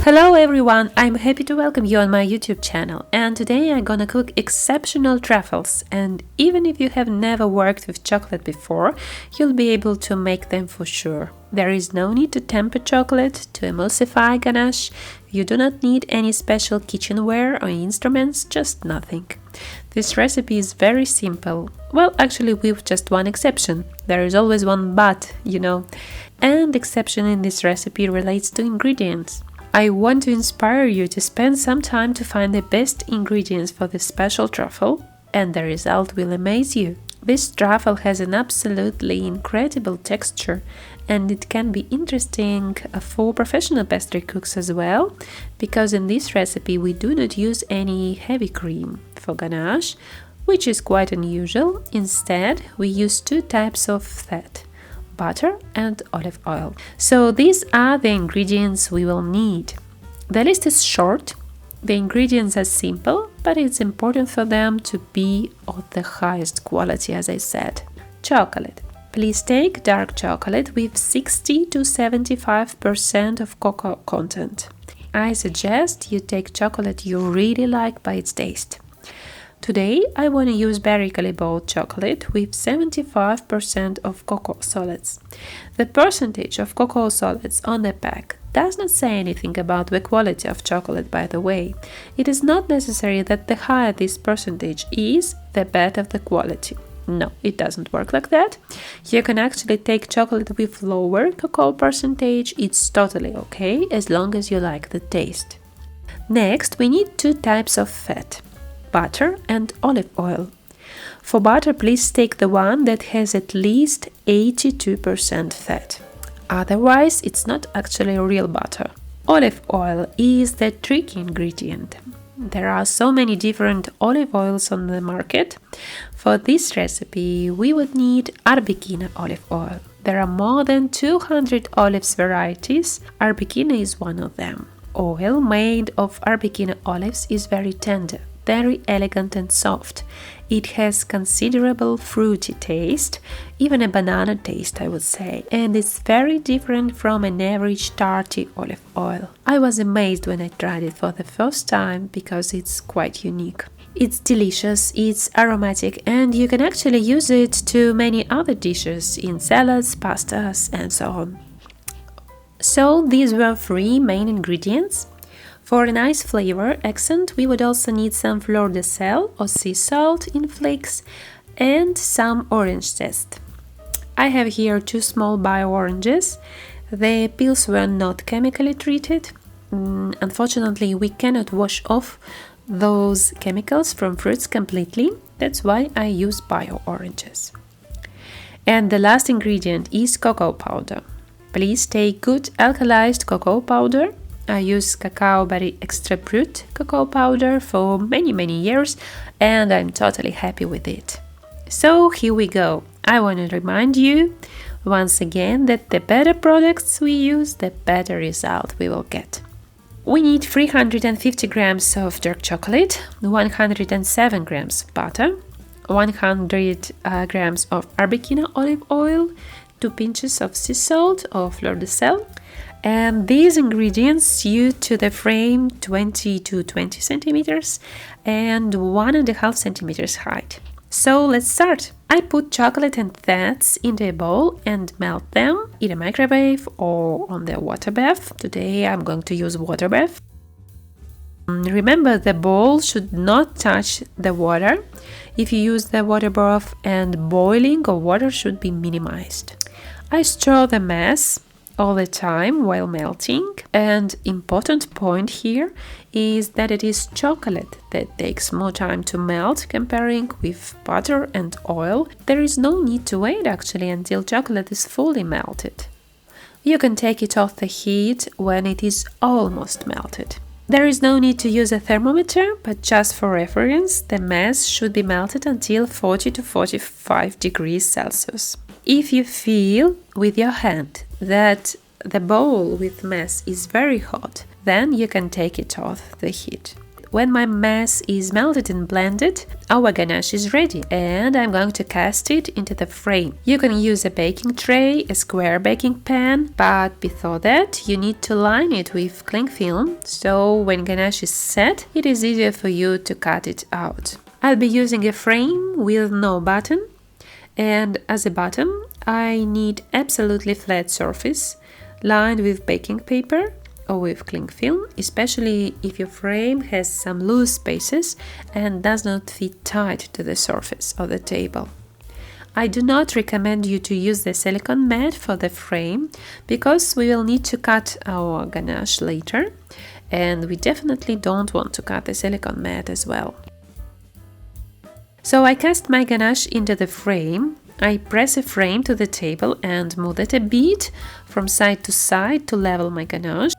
Hello everyone, I'm happy to welcome you on my YouTube channel, and today I'm gonna cook exceptional truffles, and even if you have never worked with chocolate before, you'll be able to make them for sure. There is no need to temper chocolate, to emulsify ganache, you do not need any special kitchenware or instruments, just nothing. This recipe is very simple, well actually with just one exception, there is always one but, and the exception in this recipe relates to ingredients. I want to inspire you to spend some time to find the best ingredients for this special truffle, and the result will amaze you. This truffle has an absolutely incredible texture, and it can be interesting for professional pastry cooks as well, because in this recipe we do not use any heavy cream for ganache, which is quite unusual. Instead, we use two types of fat: butter and olive oil. So these are the ingredients we will need. The list is short, the ingredients are simple, but it's important for them to be of the highest quality, as I said. Chocolate. Please take dark chocolate with 60 to 75% of cocoa content. I suggest you take chocolate you really like by its taste. Today I want to use barrically bought chocolate with 75% of cocoa solids. The percentage of cocoa solids on the pack does not say anything about the quality of chocolate, by the way. It is not necessary that the higher this percentage is, the better the quality. No, it doesn't work like that. You can actually take chocolate with lower cocoa percentage, it's totally okay, as long as you like the taste. Next, we need two types of fat: butter and olive oil. For butter, please take the one that has at least 82% fat. Otherwise, it's not actually real butter. Olive oil is the tricky ingredient. There are so many different olive oils on the market. For this recipe, we would need Arbequina olive oil. There are more than 200 olives varieties. Arbequina is one of them. Oil made of Arbequina olives is very tender, very elegant and soft. It has considerable fruity taste, even a banana taste, I would say, and it's very different from an average tarty olive oil. I was amazed when I tried it for the first time because it's quite unique. It's delicious, it's aromatic, and you can actually use it to many other dishes in salads, pastas, and so on. So these were three main ingredients. For a nice flavor accent, we would also need some fleur de sel or sea salt in flakes and some orange zest. I have here two small bio oranges. The peels were not chemically treated. Unfortunately, we cannot wash off those chemicals from fruits completely. That's why I use bio oranges. And the last ingredient is cocoa powder. Please take good alkalized cocoa powder. I use cacao berry extra brut cocoa powder for many years, and I'm totally happy with it. So here we go. I want to remind you once again that the better products we use, the better result we will get. We need 350 grams of dark chocolate, 107 grams of butter, 100 grams of Arbequina olive oil, 2 pinches of sea salt or fleur de sel, and these ingredients suit to the frame 20 to 20 centimeters and 1.5 centimeters height. So let's start. I put chocolate and fats into a bowl and melt them in a microwave or on the water bath. Today I'm going to use water bath. Remember, the bowl should not touch the water. If you use the water bath, and boiling of water should be minimized. I stir the mass all the time while melting, and important point here is that it is chocolate that takes more time to melt comparing with butter and oil. There is no need to wait actually until chocolate is fully melted. You can take it off the heat when it is almost melted. There is no need to use a thermometer, but just for reference, the mass should be melted until 40 to 45 degrees Celsius. If you feel with your hand that the bowl with mass is very hot, then you can take it off the heat. When my mess is melted and blended, our ganache is ready, and I'm going to cast it into the frame. You can use a baking tray, a square baking pan, but before that you need to line it with cling film, so when ganache is set, it is easier for you to cut it out. I'll be using a frame with no bottom, and as a bottom I need absolutely flat surface lined with baking paper or with cling film, especially if your frame has some loose spaces and does not fit tight to the surface of the table. I do not recommend you to use the silicone mat for the frame because we will need to cut our ganache later, and we definitely don't want to cut the silicone mat as well. So I cast my ganache into the frame. I press a frame to the table and move it a bit from side to side to level my ganache.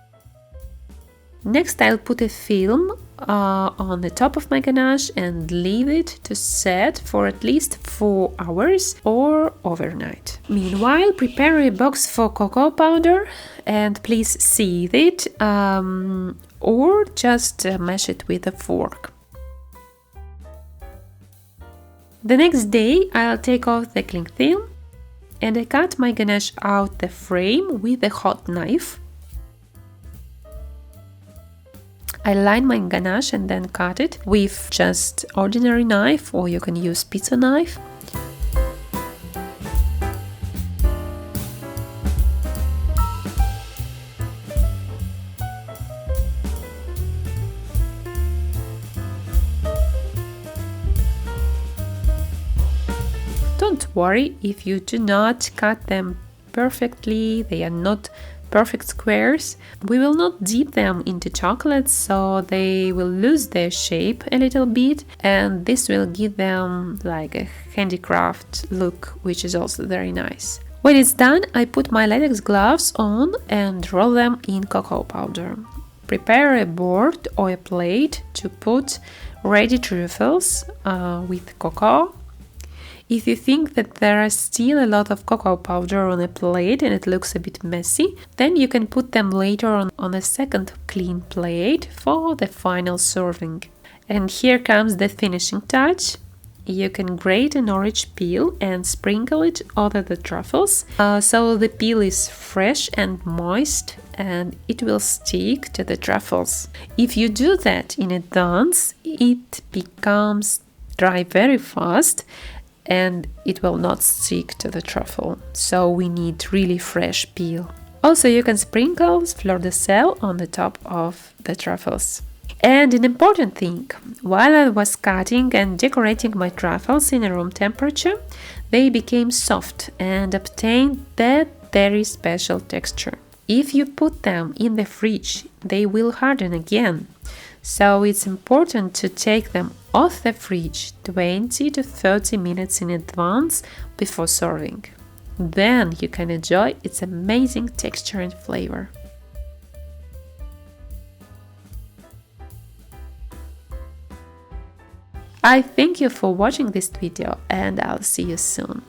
Next, I'll put a film on the top of my ganache and leave it to set for at least 4 hours or overnight. Meanwhile, prepare a box for cocoa powder and please sieve it or just mash it with a fork. The next day, I'll take off the cling film and I cut my ganache out the frame with a hot knife. I line my ganache and then cut it with just ordinary knife, or you can use pizza knife. Don't worry if you do not cut them perfectly, they are not perfect squares. We will not dip them into chocolate, so they will lose their shape a little bit, and this will give them like a handicraft look, which is also very nice. When it's done, I put my latex gloves on and roll them in cocoa powder. Prepare a board or a plate to put ready truffles with cocoa. If you think that there is still a lot of cocoa powder on a plate and it looks a bit messy, then you can put them later on a second clean plate for the final serving. And here comes the finishing touch. You can grate an orange peel and sprinkle it over the truffles, so the peel is fresh and moist and it will stick to the truffles. If you do that in advance, it becomes dry very fast and it will not stick to the truffle, so we need really fresh peel. Also, you can sprinkle fleur de sel on the top of the truffles. And an important thing, while I was cutting and decorating my truffles in room temperature, they became soft and obtained that very special texture. If you put them in the fridge, they will harden again. So it's important to take them off the fridge 20 to 30 minutes in advance before serving. Then you can enjoy its amazing texture and flavor. I thank you for watching this video and I'll see you soon.